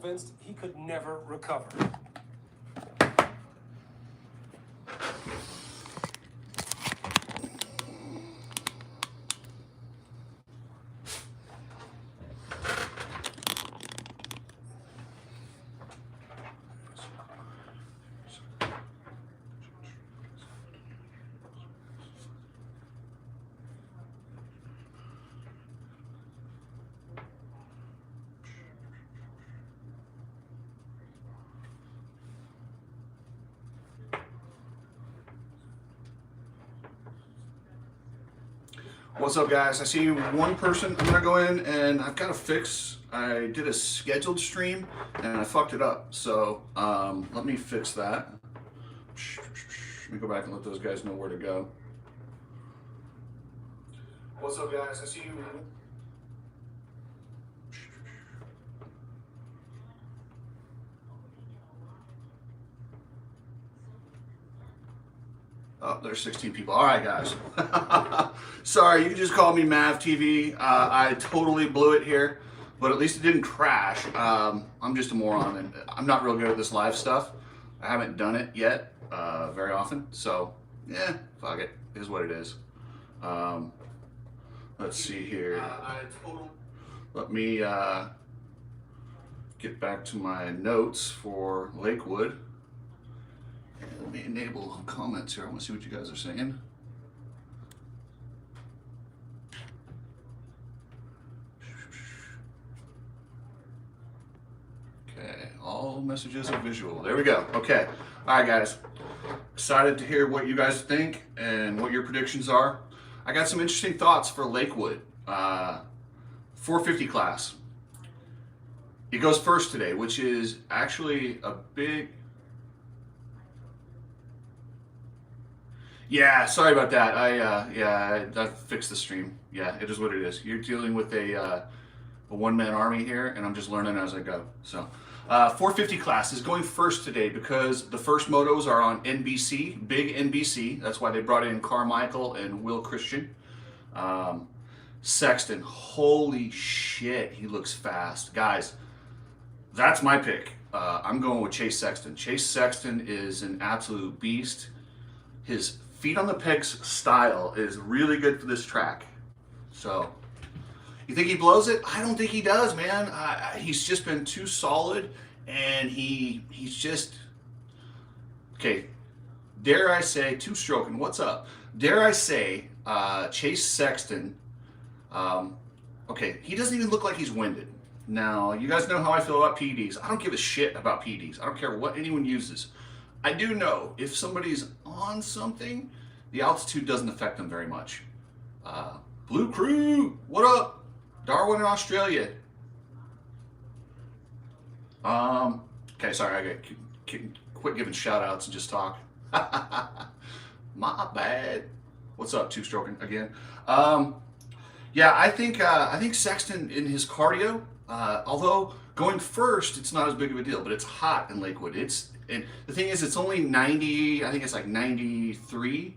convinced he could never recover. What's up, guys? I see one person. I'm gonna go in and I've got to fix. I did a scheduled stream and I fucked it up. So let me fix that. Let me go back and let those guys know where to go. What's up, guys? I see you. Oh, there's 16 people. All right, guys. Sorry, you can just call me Mav TV. I totally blew it here, but at least it didn't crash. I'm just a moron, and I'm not real good at this live stuff. I haven't done it yet very often, so yeah, fuck it. It is what it is. Let's see here. Let me get back to my notes for Lakewood. And let me enable comments here. I want to see what you guys are saying. Okay, all messages are visual. There we go. Okay. All right, guys. Excited to hear what you guys think and what your predictions are. I got some interesting thoughts for Lakewood. 450 class. It goes first today, which is actually a big... Yeah, sorry about that. I fixed the stream. Yeah, it is what it is. You're dealing with a one-man army here, and I'm just learning as I go. So, 450 class is going first today because the first motos are on NBC, big NBC. That's why they brought in Carmichael and Will Christian. Sexton, holy shit, he looks fast. Guys, that's my pick. I'm going with Chase Sexton. Chase Sexton is an absolute beast. His feet on the pegs style is really good for this track. So, you think he blows it? I don't think he does, man. He's just been too solid, and he's just... Okay, dare I say, two-stroking, what's up? Dare I say, Chase Sexton, okay, he doesn't even look like he's winded. Now, you guys know how I feel about PDs. I don't give a shit about PDs. I don't care what anyone uses. I do know if somebody's on something, the altitude doesn't affect them very much. Blue Crew, what up? Darwin in Australia. Okay, sorry, I got quit giving shout outs and just talk. My bad. What's up, two-stroking again? Yeah, I think Sexton in his cardio, although going first, it's not as big of a deal, but it's hot in Lakewood. And the thing is, it's only 90, I think it's like 93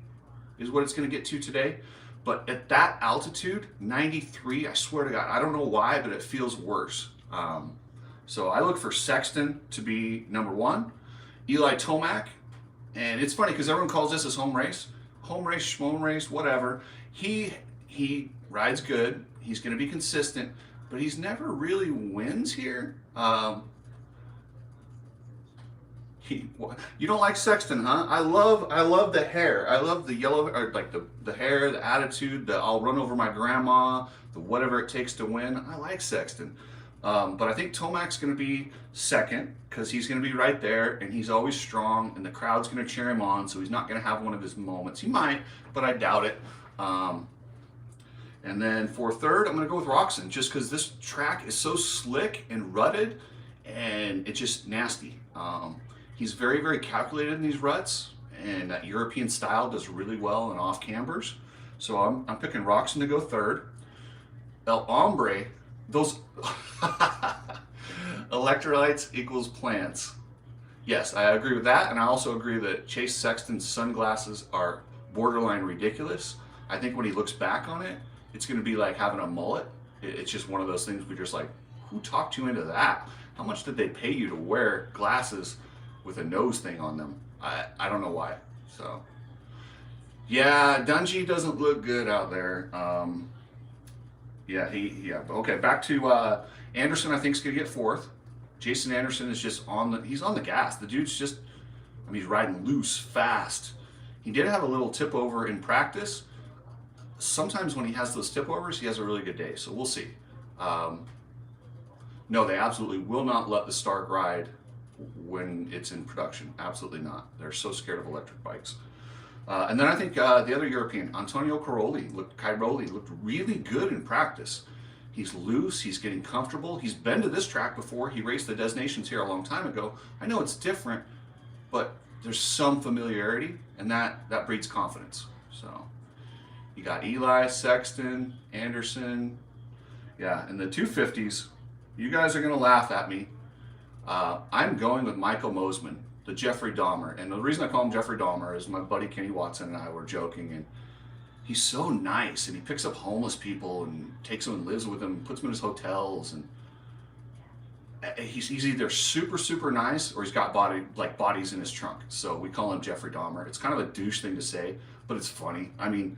is what it's going to get to today. But at that altitude, 93, I swear to God, I don't know why, but it feels worse. So I look for Sexton to be number one, Eli Tomac. And it's funny because everyone calls this his home race, schmone race, whatever. He rides good. He's going to be consistent, but he's never really wins here. You don't like Sexton, huh? I love the hair. I love the yellow, or like the hair, the attitude, the I'll run over my grandma, the whatever it takes to win. I like Sexton. But I think Tomac's going to be second because he's going to be right there and he's always strong and the crowd's going to cheer him on, so he's not going to have one of his moments. He might, but I doubt it. And then for third, I'm going to go with Roxon just because this track is so slick and rutted and it's just nasty. He's very, very calculated in these ruts, and that European style does really well in off cambers. So I'm picking Roxon to go third. El Hombre, those electrolytes equals plants. Yes, I agree with that, and I also agree that Chase Sexton's sunglasses are borderline ridiculous. I think when he looks back on it, it's going to be like having a mullet. It's just one of those things where you're just like, who talked you into that? how much did they pay you to wear glasses with a nose thing on them? I don't know why. So yeah, Dungy doesn't look good out there. Yeah. Okay, back to Anderson. I think is gonna get fourth. Jason Anderson is just he's on the gas. The dude's just, I mean, he's riding loose, fast. He did have a little tip over in practice. Sometimes when he has those tip overs, he has a really good day. So we'll see. No, they absolutely will not let the Stark ride when it's in production. Absolutely not. They're so scared of electric bikes. And then I think the other European, Antonio Cairoli, looked really good in practice. He's loose, he's getting comfortable. He's been to this track before. He raced the Des Nations here a long time ago. I know it's different, but there's some familiarity, and that breeds confidence. So you got Eli, Sexton, Anderson. Yeah, and the 250s, you guys are going to laugh at me. I'm going with Michael Mosman, the Jeffrey Dahmer. And the reason I call him Jeffrey Dahmer is my buddy Kenny Watson and I were joking, and he's so nice, and he picks up homeless people and takes them and lives with them, puts them in his hotels, and he's either super nice or he's got bodies in his trunk. So we call him Jeffrey Dahmer. It's kind of a douche thing to say, but it's funny. I mean,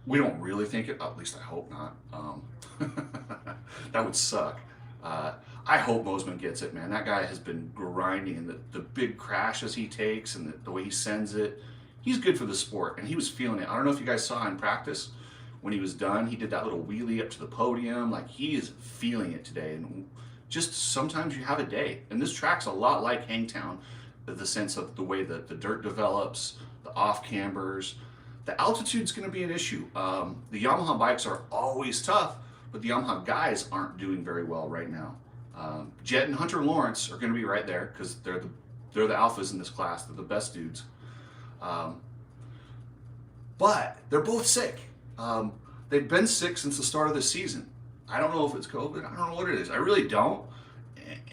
we don't really think it, at least I hope not. That would suck. I hope Mosman gets it, man. That guy has been grinding, and the big crashes he takes and the way he sends it, he's good for the sport, and he was feeling it. I don't know if you guys saw in practice when he was done, he did that little wheelie up to the podium. Like, he is feeling it today. And just sometimes you have a day, and this track's a lot like Hangtown, the sense of the way that the dirt develops, the off cambers. The altitude's going to be an issue. The Yamaha bikes are always tough, but the Yamaha guys aren't doing very well right now. Jet and Hunter Lawrence are going to be right there because they're the alphas in this class. They're the best dudes. But they're both sick. They've been sick since the start of the season. I don't know if it's COVID. I don't know what it is. I really don't.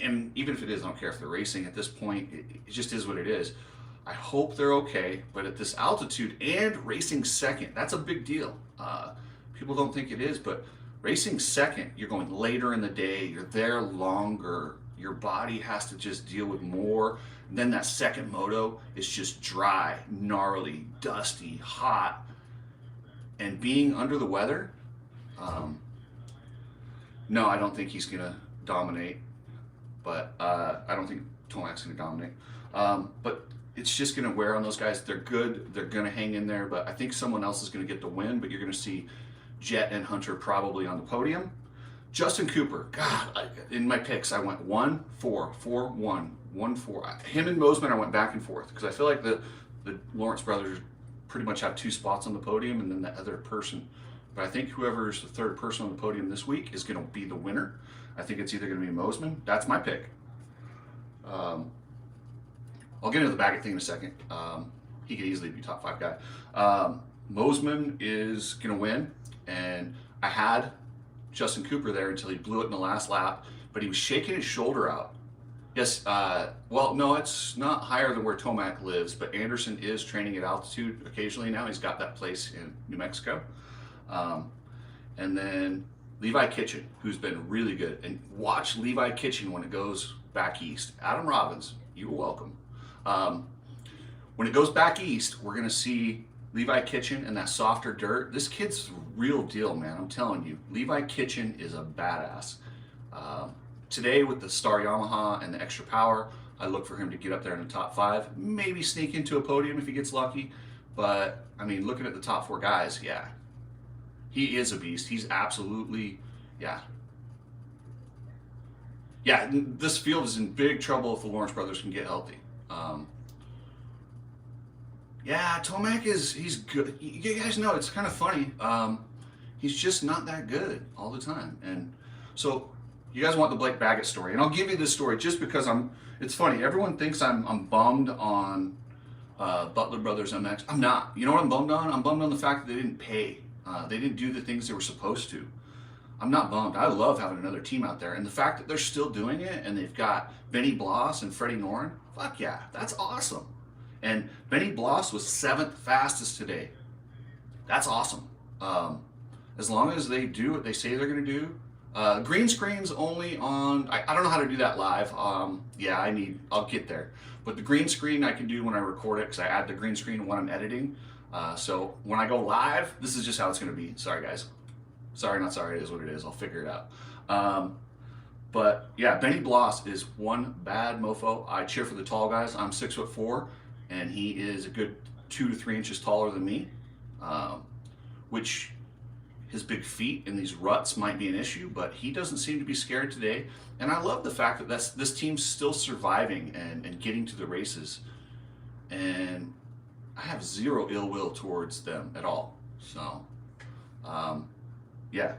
And even if it is, I don't care if they're racing at this point. It just is what it is. I hope they're okay. But at this altitude and racing second, that's a big deal. People don't think it is, but racing second, you're going later in the day. You're there longer. Your body has to just deal with more. And then that second moto is just dry, gnarly, dusty, hot. And being under the weather, no, I don't think he's going to dominate. But I don't think Tomac's going to dominate. But it's just going to wear on those guys. They're good. They're going to hang in there. But I think someone else is going to get the win. But you're going to see Jet and Hunter probably on the podium. Justin Cooper, God, in my picks, I went 1, 4, 4, 1, 1, 4. Him and Mosman, I went back and forth because I feel like the Lawrence brothers pretty much have 2 spots on the podium and then the other person. But I think whoever's the third person on the podium this week is going to be the winner. I think it's either going to be Mosman. That's my pick. I'll get into the Baggett thing in a second. He could easily be top 5 guy. Mosman is going to win, and I had Justin Cooper there until he blew it in the last lap, but he was shaking his shoulder out. Yes, well, no, it's not higher than where Tomac lives, but Anderson is training at altitude occasionally now. He's got that place in New Mexico. And then Levi Kitchen, who's been really good. And watch Levi Kitchen when it goes back east. Adam Robbins, you're welcome. When it goes back east, we're going to see Levi Kitchen and that softer dirt. This kid's real deal, man. I'm telling you. Levi Kitchen is a badass. Today with the Star Yamaha and the extra power, I look for him to get up there in the top 5. Maybe sneak into a podium if he gets lucky. But, I mean, looking at the top 4 guys, yeah. He is a beast. He's absolutely, yeah. Yeah, this field is in big trouble if the Lawrence brothers can get healthy. Yeah, Tomac he's good. You guys know, it's kind of funny. He's just not that good all the time. And so you guys want the Blake Baggett story. And I'll give you this story just because it's funny. Everyone thinks I'm bummed on Butler Brothers MX. I'm not. You know what I'm bummed on? I'm bummed on the fact that they didn't pay. They didn't do the things they were supposed to. I'm not bummed. I love having another team out there. And the fact that they're still doing it and they've got Benny Bloss and Freddie Noren, fuck yeah, that's awesome. And Benny Bloss was 7th fastest today. That's awesome. As long as they do what they say they're going to do, Green screen's only on, I don't know how to do that live. Yeah, I'll get there. But the green screen I can do when I record it because I add the green screen when I'm editing. So when I go live, this is just how it's going to be. Sorry, guys. Sorry, not sorry. It is what it is. I'll figure it out. But yeah, Benny Bloss is one bad mofo. I cheer for the tall guys. I'm 6'4", and he is a good 2 to 3 inches taller than me, which his big feet in these ruts might be an issue, but he doesn't seem to be scared today. And I love the fact that this team's still surviving and getting to the races. And I have zero ill will towards them at all. So, yeah.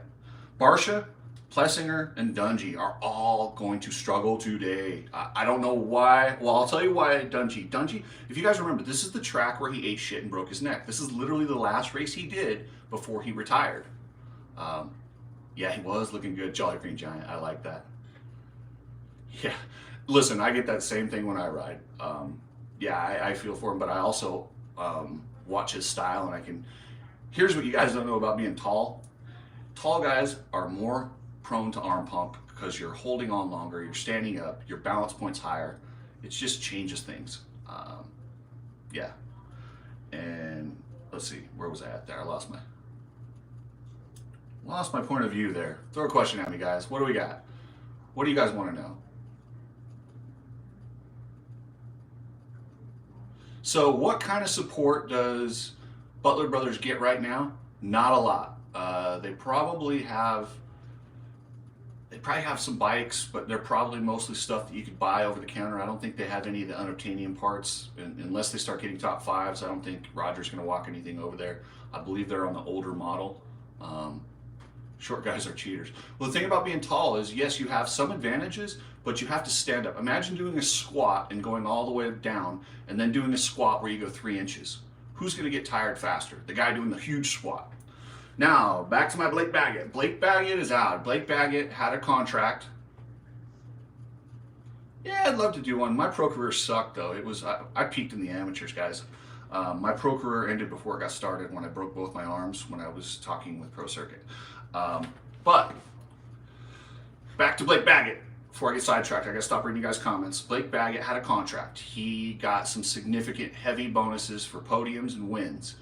Barsha, Plessinger, and Dungey are all going to struggle today. I don't know why. Well, I'll tell you why Dungey. Dungey, if you guys remember, this is the track where he ate shit and broke his neck. This is literally the last race he did before he retired. Yeah, he was looking good. Jolly Green Giant. I like that. Yeah. Listen, I get that same thing when I ride. Yeah, I feel for him, but I also watch his style, and I can... Here's what you guys don't know about being tall. Tall guys are more prone to arm pump because you're holding on longer, you're standing up, your balance point's higher. It just changes things. Yeah. And let's see, where was I at there? I lost my point of view there. Throw a question at me, guys. What do we got? What do you guys want to know? So what kind of support does Butler Brothers get right now? Not a lot. They probably have some bikes, but they're probably mostly stuff that you could buy over the counter. I don't think they have any of the unobtainium parts, and unless they start getting top fives. I don't think Roger's going to walk anything over there. I believe they're on the older model. Short guys are cheaters. Well, the thing about being tall is, yes, you have some advantages, but you have to stand up. Imagine doing a squat and going all the way down, and then doing a squat where you go 3 inches. Who's going to get tired faster? The guy doing the huge squat. Now, back to my Blake Baggett. Blake Baggett is out. Blake Baggett had a contract. Yeah, I'd love to do one. My pro career sucked, though. I peaked in the amateurs, guys. My pro career ended before it got started when I broke both my arms when I was talking with Pro Circuit. But back to Blake Baggett. Before I get sidetracked, I gotta stop reading you guys' comments. Blake Baggett had a contract. He got some significant heavy bonuses for podiums and wins.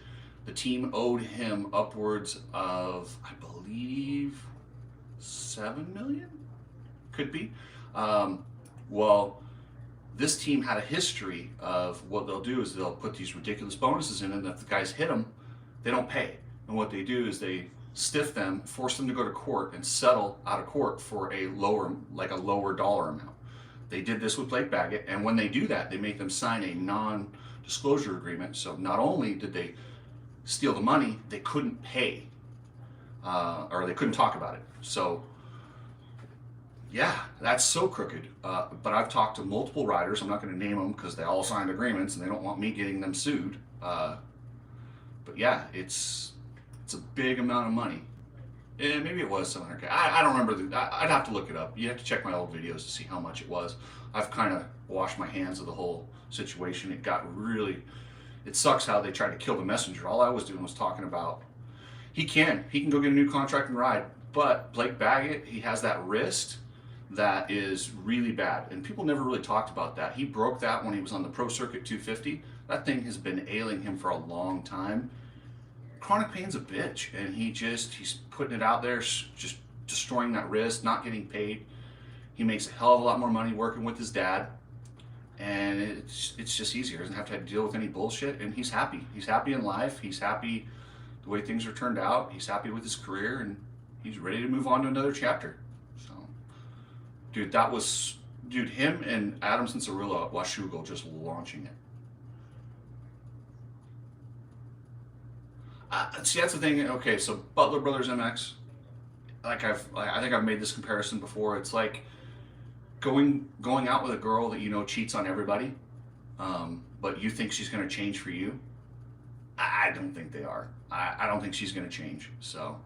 The team owed him upwards of, I believe, $7 million? Could be. Well, this team had a history of what they'll do is they'll put these ridiculous bonuses in, and if the guys hit them, they don't pay. And what they do is they stiff them, force them to go to court, and settle out of court for a lower dollar amount. They did this with Blake Baggett, and when they do that, they make them sign a non-disclosure agreement. So not only did they steal the money, they couldn't pay, or they couldn't talk about it. So yeah, that's so crooked. But I've talked to multiple riders. I'm not going to name them because they all signed agreements and they don't want me getting them sued. But yeah, it's a big amount of money. And maybe it was $700K. I don't remember. I'd have to look it up. You have to check my old videos to see how much it was. I've kind of washed my hands of the whole situation. It sucks how they tried to kill the messenger. All I was doing was talking about he can go get a new contract and ride. But Blake Baggett, he has that wrist that is really bad. And people never really talked about that. He broke that when he was on the Pro Circuit 250. That thing has been ailing him for a long time. Chronic pain's a bitch, and he's putting it out there, just destroying that wrist, not getting paid. He makes a hell of a lot more money working with his dad, and it's just easier. He doesn't have to deal with any bullshit, and he's happy. He's happy in life. He's happy the way things are turned out. He's happy with his career, and he's ready to move on to another chapter. So, dude, him and Adams and Cirillo at Washougal just launching it. See, that's the thing. Okay, so Butler Brothers MX, I think I've made this comparison before. It's like going out with a girl that you know cheats on everybody, but you think she's going to change for you. I don't think they are. I don't think she's going to change. So,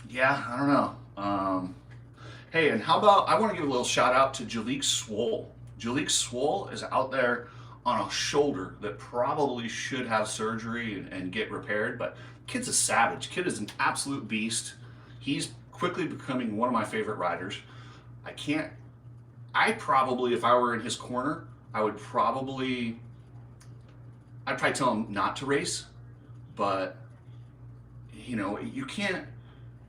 yeah, I don't know. Hey, and how about, I want to give a little shout out to Jalik Swole. Jalik Swole is out there on a shoulder that probably should have surgery and get repaired, but kid's a savage. Kid is an absolute beast. He's quickly becoming one of my favorite riders. I probably, if I were in his corner, I'd probably tell him not to race, but you can't.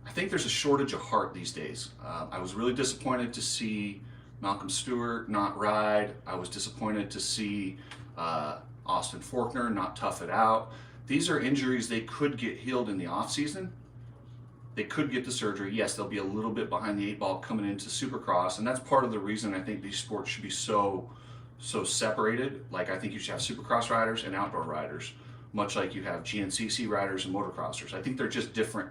I think there's a shortage of heart these days. I was really disappointed to see Malcolm Stewart not ride. I was disappointed to see Austin Faulkner not tough it out. These are injuries they could get healed in the off season. They could get the surgery. Yes, they'll be a little bit behind the 8 ball coming into Supercross, and that's part of the reason I think these sports should be so separated. Like, I think you should have Supercross riders and outdoor riders, much like you have GNCC riders and motocrossers. I think they're just different,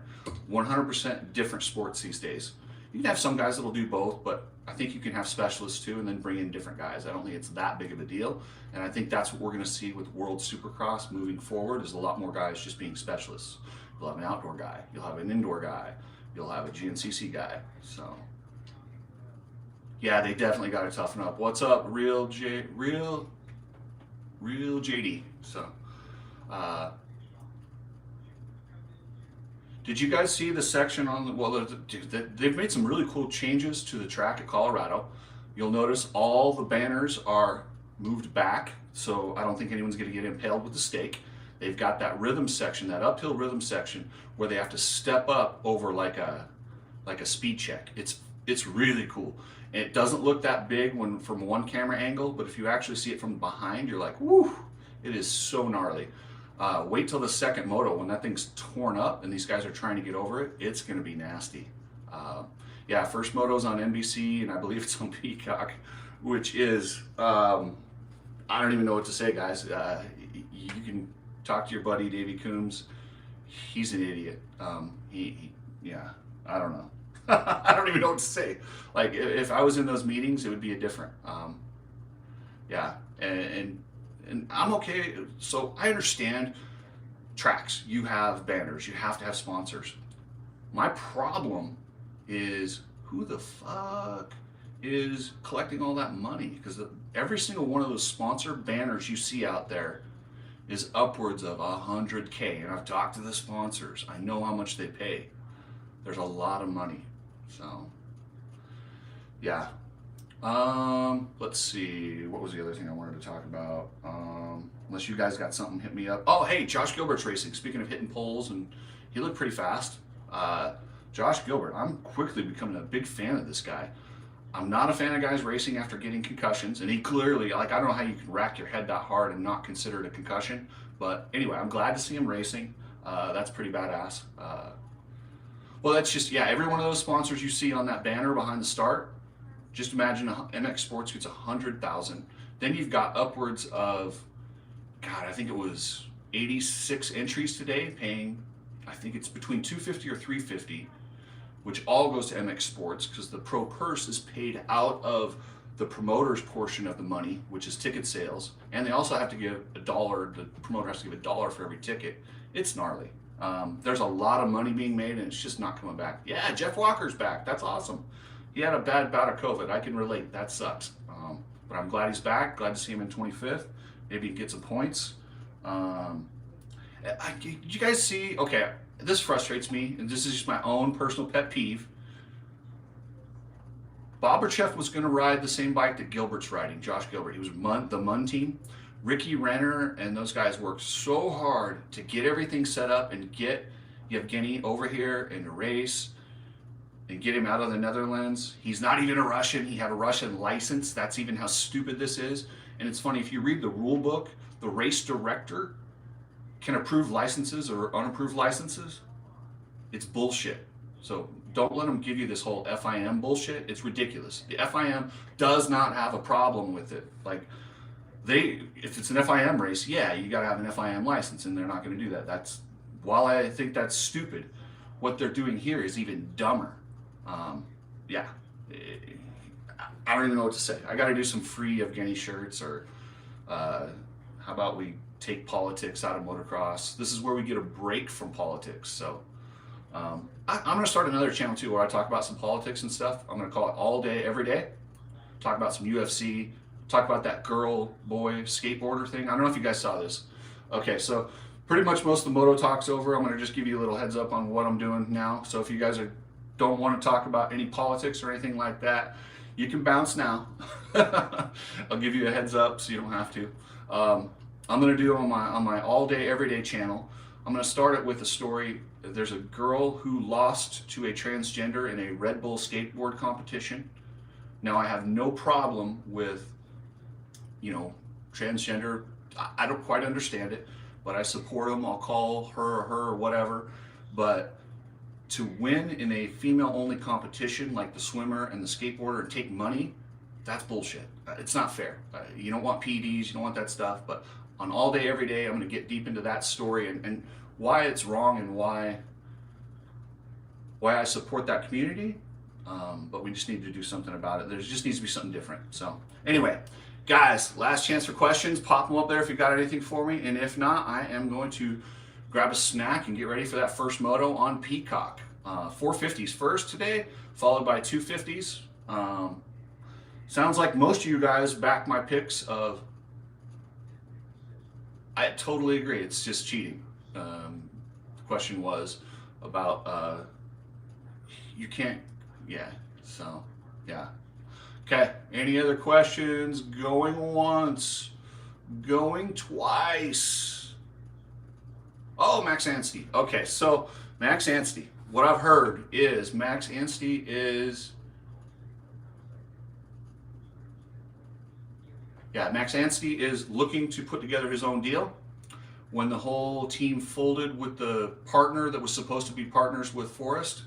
100% different sports these days. You can have some guys that'll do both, but I think you can have specialists too and then bring in different guys. I don't think it's that big of a deal, and I think that's what we're going to see with World Supercross moving forward, is a lot more guys just being specialists. You'll have an outdoor guy, you'll have an indoor guy, you'll have a GNCC guy. So yeah, they definitely got to toughen up. What's up, real JD? So did you guys see the section on the, well, they've made some really cool changes to the track at Colorado. You'll notice all the banners are moved back, so I don't think anyone's going to get impaled with a stake. They've got that rhythm section, that uphill rhythm section, where they have to step up over like a speed check. It's really cool. And it doesn't look that big from one camera angle, but if you actually see it from behind, you're like, woo, it is so gnarly. Wait till the second moto when that thing's torn up and these guys are trying to get over it. It's going to be nasty. Yeah, first moto's on NBC, and I believe it's on Peacock, which is, I don't even know what to say, guys. You can talk to your buddy Davey Coombs. He's an idiot. Yeah, I don't know. I don't even know what to say. Like, if I was in those meetings, it would be a different. Yeah, and I'm okay. So I understand tracks. You have banners. You have to have sponsors. My problem is, who the fuck is collecting all that money? Because every single one of those sponsor banners you see out there is upwards of $100K, and I've talked to the sponsors. I know how much they pay. There's a lot of money. So yeah. Let's see, what was the other thing I wanted to talk about? Unless you guys got something, hit me up. Oh, hey, Josh Gilbert's racing. Speaking of hitting poles, and he looked pretty fast. Josh Gilbert, I'm quickly becoming a big fan of this guy. I'm not a fan of guys racing after getting concussions, and he clearly, like, I don't know how you can rack your head that hard and not consider it a concussion, but anyway, I'm glad to see him racing. That's pretty badass. Well, that's just, yeah, every one of those sponsors you see on that banner behind the start, just imagine MX Sports gets 100,000. Then you've got upwards of, God, I think it was 86 entries today, paying, I think it's between $250 or $350, which all goes to MX Sports, because the pro purse is paid out of the promoter's portion of the money, which is ticket sales, and they also have to give $1. The promoter has to give $1 for every ticket. It's gnarly. There's a lot of money being made, and it's just not coming back. Yeah, Jeff Walker's back. That's awesome. He had a bad bout of COVID. I can relate. That sucks. But I'm glad he's back. Glad to see him in 25th. Maybe get some points. Did you guys see? Okay, this frustrates me, and this is just my own personal pet peeve. Boberchev was going to ride the same bike that Gilbert's riding, Josh Gilbert. He was the Munn team. Ricky Renner and those guys worked so hard to get everything set up and get Yevgeny over here in the race and get him out of the Netherlands. He's not even a Russian. He had a Russian license. That's even how stupid this is. And it's funny, if you read the rule book, the race director can approve licenses or unapproved licenses. It's bullshit. So don't let them give you this whole FIM bullshit. It's ridiculous. The FIM does not have a problem with it. Like, if it's an FIM race, yeah, you got to have an FIM license, and they're not going to do that. While I think that's stupid, what they're doing here is even dumber. Yeah, I don't even know what to say. I got to do some free Evgeny shirts, or how about we take politics out of motocross? This is where we get a break from politics. So I'm going to start another channel too, where I talk about some politics and stuff. I'm going to call it All Day, Every Day. Talk about some UFC. Talk about that girl-boy skateboarder thing. I don't know if you guys saw this. Okay, so pretty much most of the moto talk's over. I'm going to just give you a little heads up on what I'm doing now. So if you guys are don't want to talk about any politics or anything like that, you can bounce now. I'll give you a heads up so you don't have to. I'm going to do it on my all day, everyday channel. I'm going to start it with a story. There's a girl who lost to a transgender in a Red Bull skateboard competition. Now, I have no problem with, transgender. I don't quite understand it, but I support them. I'll call her or whatever. But to win in a female-only competition like the swimmer and the skateboarder and take money, that's bullshit. It's not fair. You don't want PEDs, you don't want that stuff. But on all day, every day, I'm going to get deep into that story and why it's wrong and why I support that community. But we just need to do something about it. There just needs to be something different. So anyway, guys, last chance for questions. Pop them up there if you've got anything for me. And if not, I am going to grab a snack and get ready for that first moto on Peacock. 450s first today, followed by 250s. Sounds like most of you guys back my picks of, I totally agree, it's just cheating. The question was about, you can't, yeah, so, yeah. Okay, any other questions? Going once, going twice. Oh, Max Anstey. Okay, so Max Anstey. What I've heard is Max Anstey is, Max Anstey is looking to put together his own deal. When the whole team folded with the partner that was supposed to be partners with Forrest,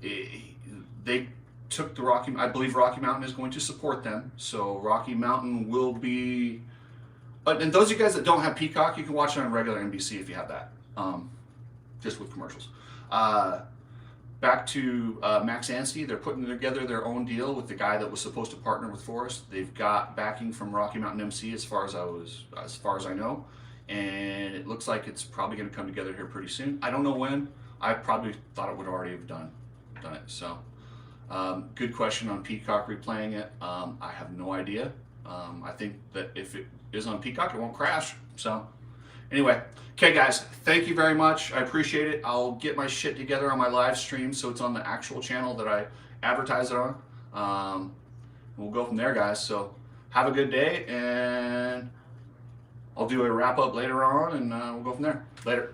they took the I believe Rocky Mountain is going to support them. So Rocky Mountain will be, and those of you guys that don't have Peacock, you can watch it on regular NBC if you have that. Just with commercials. Back to Max Anstey, they're putting together their own deal with the guy that was supposed to partner with Forrest. They've got backing from Rocky Mountain MC as far as I know, and it looks like it's probably going to come together here pretty soon. I don't know when. I probably thought it would already have done it. So, good question on Peacock replaying it. I have no idea. I think that if it is on Peacock, it won't crash. So. Anyway, okay guys, thank you very much. I appreciate it. I'll get my shit together on my live stream so it's on the actual channel that I advertise it on. We'll go from there, guys. So have a good day, and I'll do a wrap up later on, and we'll go from there. Later.